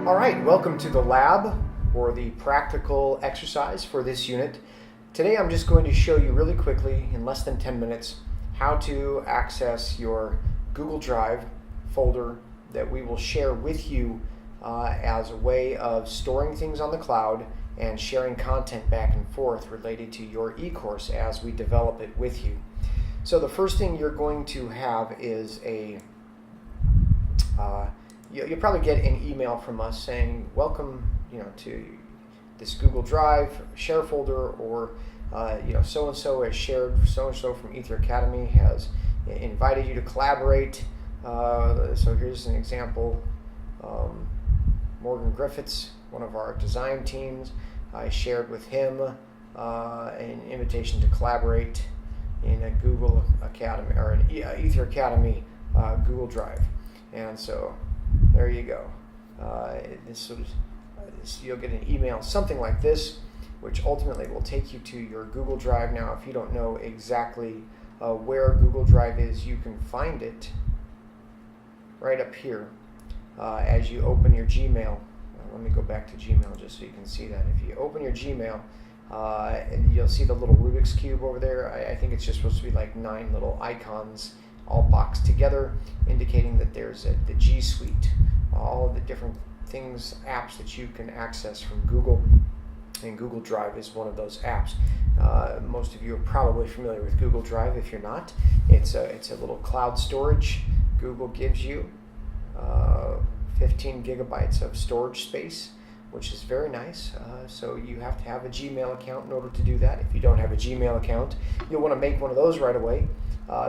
All right, welcome to the lab or the practical exercise for this unit. Today I'm just going to show you really quickly in less than 10 minutes how to access your Google Drive folder that we will share with you as a way of storing things on the cloud and sharing content back and forth related to your e-course as we develop it with you. So the first thing you're going to have is you'll probably get an email from us saying welcome, to this Google Drive share folder, or so and so has shared, so and so from Ether Academy has invited you to collaborate. So here's an example. Morgan Griffiths, one of our design teams, I shared with him an invitation to collaborate in a Google Academy or an Ether Academy Google Drive, and so there you go. You'll get an email, something like this, which ultimately will take you to your Google Drive. Now, if you don't know exactly where Google Drive is, you can find it right up here as you open your Gmail. Let me go back to Gmail just so you can see that. If you open your Gmail, and you'll see the little Rubik's Cube over there. I think it's just supposed to be like 9 little icons all boxed together, indicating that there's the G Suite, all of the different things, apps that you can access from Google, and Google Drive is one of those apps. Most of you are probably familiar with Google Drive. If you're not, it's a little cloud storage. Google gives you 15 gigabytes of storage space, which is very nice. So you have to have a Gmail account in order to do that. If you don't have a Gmail account, you'll want to make one of those right away,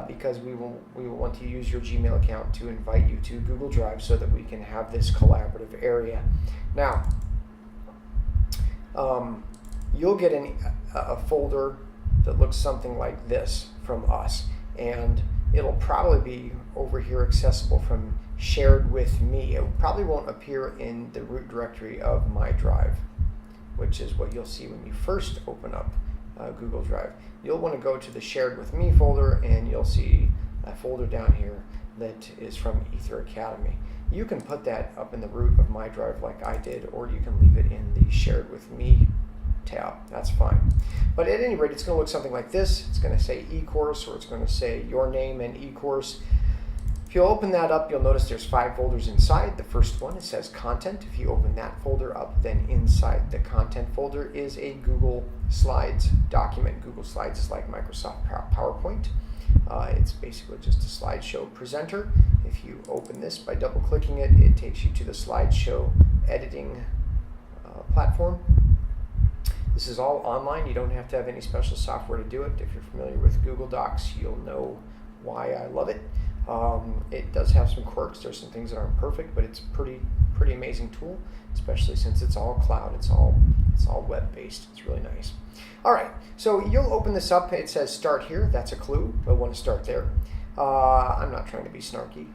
because we will want to use your Gmail account to invite you to Google Drive so that we can have this collaborative area. Now, you'll get a folder that looks something like this from us, and it'll probably be over here accessible from shared with me. It probably won't appear in the root directory of my drive, which is what you'll see when you first open up Google Drive. You'll want to go to the shared with me folder, and you'll see a folder down here that is from Ether Academy. You can put that up in the root of my drive like I did, or you can leave it in the shared with me tab. That's fine. But at any rate, it's going to look something like this. It's going to say e-course, or it's going to say your name and e-course. If you open that up, you'll notice there's 5 folders inside. The first one, it says content. If you open that folder up, then inside the content folder is a Google Slides document. Google Slides is like Microsoft PowerPoint. It's basically just a slideshow presenter. If you open this by double clicking it, it takes you to the slideshow editing platform. This is all online. You don't have to have any special software to do it. If you're familiar with Google Docs, you'll know why I love it. It does have some quirks. There's some things that aren't perfect, but it's a pretty amazing tool, especially since it's all cloud. It's all web-based. It's really nice. All right, so you'll open this up. It says start here. That's a clue. You'll want to start there. I'm not trying to be snarky.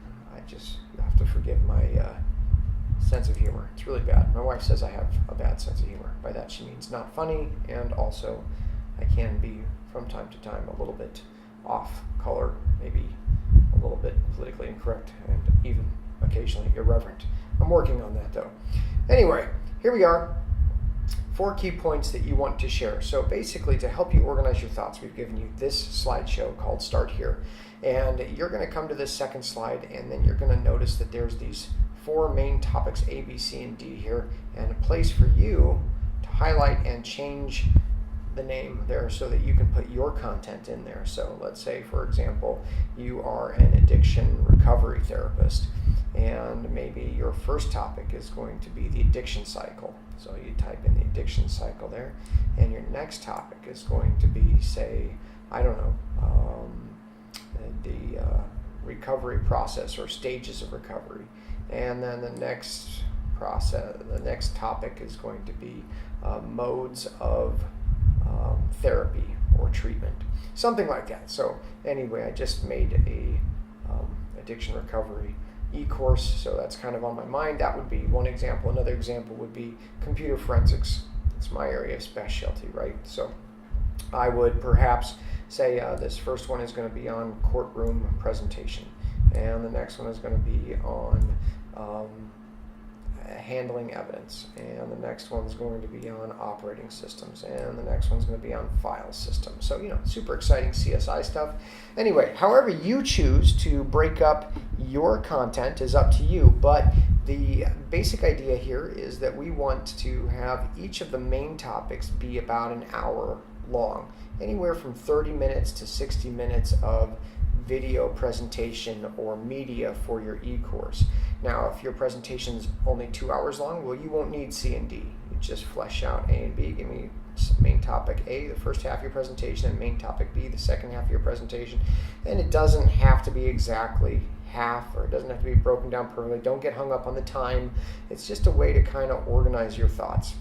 You have to forgive my sense of humor. It's really bad. My wife says I have a bad sense of humor. By that she means not funny, and also I can be from time to time a little bit off color, maybe a little bit politically incorrect, and even occasionally irreverent. I'm working on that though. Anyway, here we are. 4 key points that you want to share. So basically, to help you organize your thoughts, we've given you this slideshow called Start Here. And you're going to come to this second slide, and then you're going to notice that there's these 4 main topics, A, B, C, and D here, and a place for you to highlight and change the name there so that you can put your content in there. So let's say, for example, you are an addiction recovery therapist, and maybe your first topic is going to be the addiction cycle. So you type in the addiction cycle there, and your next topic is going to be, say, I don't know, the recovery process or stages of recovery. And then the next topic is going to be modes of therapy or treatment, something like that. So anyway, I just made a addiction recovery e-course, so that's kind of on my mind. That would be one example. Another example would be computer forensics. It's my area of specialty, right? So I would perhaps say this first one is going to be on courtroom presentation, and the next one is going to be on handling evidence, and the next one's going to be on operating systems, and the next one's going to be on file systems. So, super exciting CSI stuff. Anyway, however you choose to break up your content is up to you, but the basic idea here is that we want to have each of the main topics be about an hour long, anywhere from 30 minutes to 60 minutes of video presentation or media for your e-course. Now, if your presentation is only 2 hours long, well, you won't need C and D. You just flesh out A and B. Give me main topic A, the first half of your presentation, and main topic B, the second half of your presentation. And it doesn't have to be exactly half, or it doesn't have to be broken down perfectly. Don't get hung up on the time. It's just a way to kind of organize your thoughts.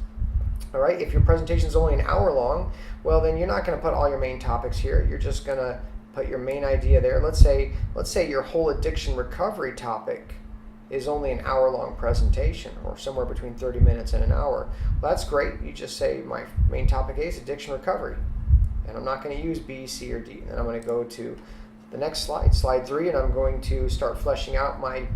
All right, if your presentation is only an hour long, well, then you're not going to put all your main topics here. You're just going to put your main idea there. Let's say your whole addiction recovery topic is only an hour-long presentation, or somewhere between 30 minutes and an hour. Well, that's great. You just say my main topic A is addiction recovery, and I'm not going to use B, C, or D. And then I'm going to go to the next slide, slide 3, and I'm going to start fleshing out my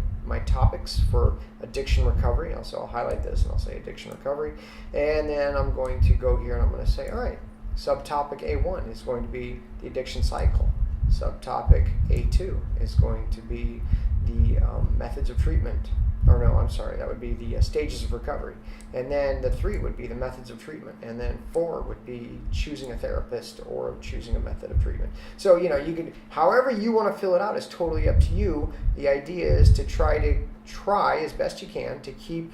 topics for addiction recovery. So I'll highlight this and I'll say addiction recovery, and then I'm going to go here and I'm going to say, all right, subtopic A1 is going to be the addiction cycle. Subtopic A2 is going to be the methods of treatment, or no, I'm sorry, that would be the stages of recovery. And then the 3 would be the methods of treatment. And then 4 would be choosing a therapist or choosing a method of treatment. So, you can, however you want to fill it out is totally up to you. The idea is to try as best you can to keep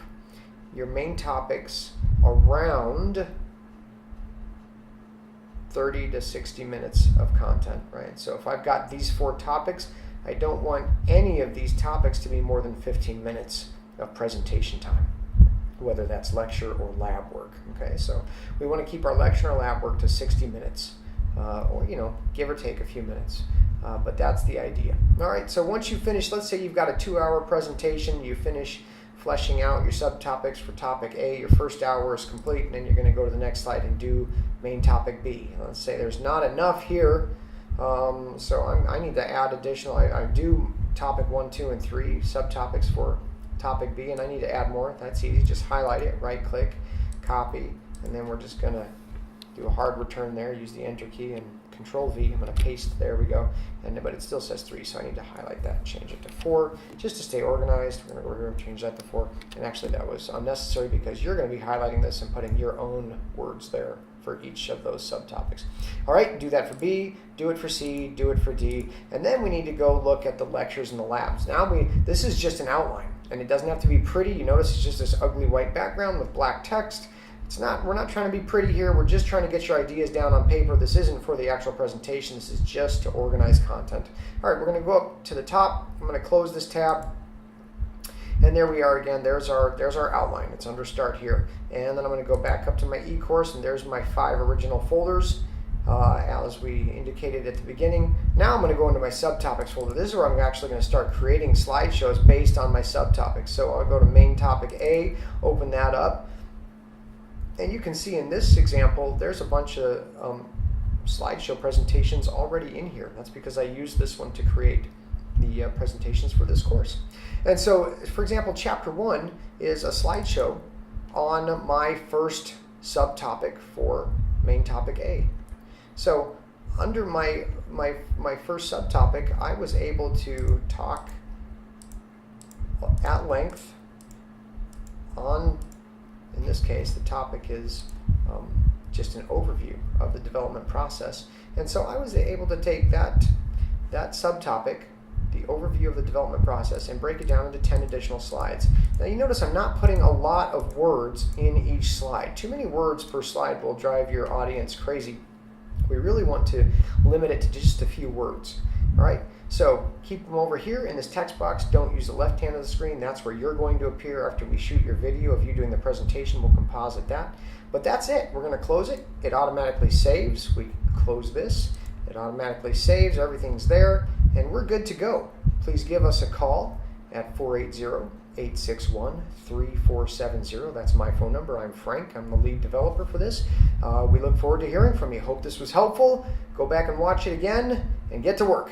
your main topics around 30 to 60 minutes of content, right? So if I've got these 4 topics, I don't want any of these topics to be more than 15 minutes of presentation time, whether that's lecture or lab work, okay? So we want to keep our lecture or lab work to 60 minutes, or, give or take a few minutes, but that's the idea. All right, so once you finish, let's say you've got a 2-hour presentation, you finish fleshing out your subtopics for topic A, your first hour is complete, and then you're going to go to the next slide and do main topic B. Let's say there's not enough here, so I need to add additional. I do topic 1, 2, and 3 subtopics for topic B, and I need to add more. That's easy. Just highlight it, right click, copy, and then we're just going to do a hard return there, use the enter key, and Control V. I'm going to paste, there we go, but it still says 3, so I need to highlight that and change it to 4 just to stay organized. We're going to go here and change that to 4, and actually that was unnecessary because you're going to be highlighting this and putting your own words there for each of those subtopics. All right, do that for B, do it for C, do it for D, and then we need to go look at the lectures and the labs. Now this is just an outline, and it doesn't have to be pretty. You notice it's just this ugly white background with black text. We're not trying to be pretty here. We're just trying to get your ideas down on paper. This isn't for the actual presentation. This is just to organize content. All right, we're going to go up to the top. I'm going to close this tab. And there we are again. There's our outline. It's under Start here. And then I'm going to go back up to my e-course, and there's my 5 original folders, as we indicated at the beginning. Now I'm going to go into my subtopics folder. This is where I'm actually going to start creating slideshows based on my subtopics. So I'll go to main topic A, open that up. And you can see in this example, there's a bunch of slideshow presentations already in here. That's because I used this one to create the presentations for this course. And so, for example, Chapter 1 is a slideshow on my first subtopic for main topic A. So under my first subtopic, I was able to talk at length on, in this case, the topic is just an overview of the development process. And so I was able to take that subtopic, the overview of the development process, and break it down into 10 additional slides. Now you notice I'm not putting a lot of words in each slide. Too many words per slide will drive your audience crazy. We really want to limit it to just a few words. All right, so keep them over here in this text box. Don't use the left hand of the screen. That's where you're going to appear after we shoot your video of you doing the presentation. We'll composite that. But that's it. We're going to close it. It automatically saves. We close this. It automatically saves. Everything's there. And we're good to go. Please give us a call at 480-861-3470. That's my phone number. I'm Frank. I'm the lead developer for this. We look forward to hearing from you. Hope this was helpful. Go back and watch it again and get to work.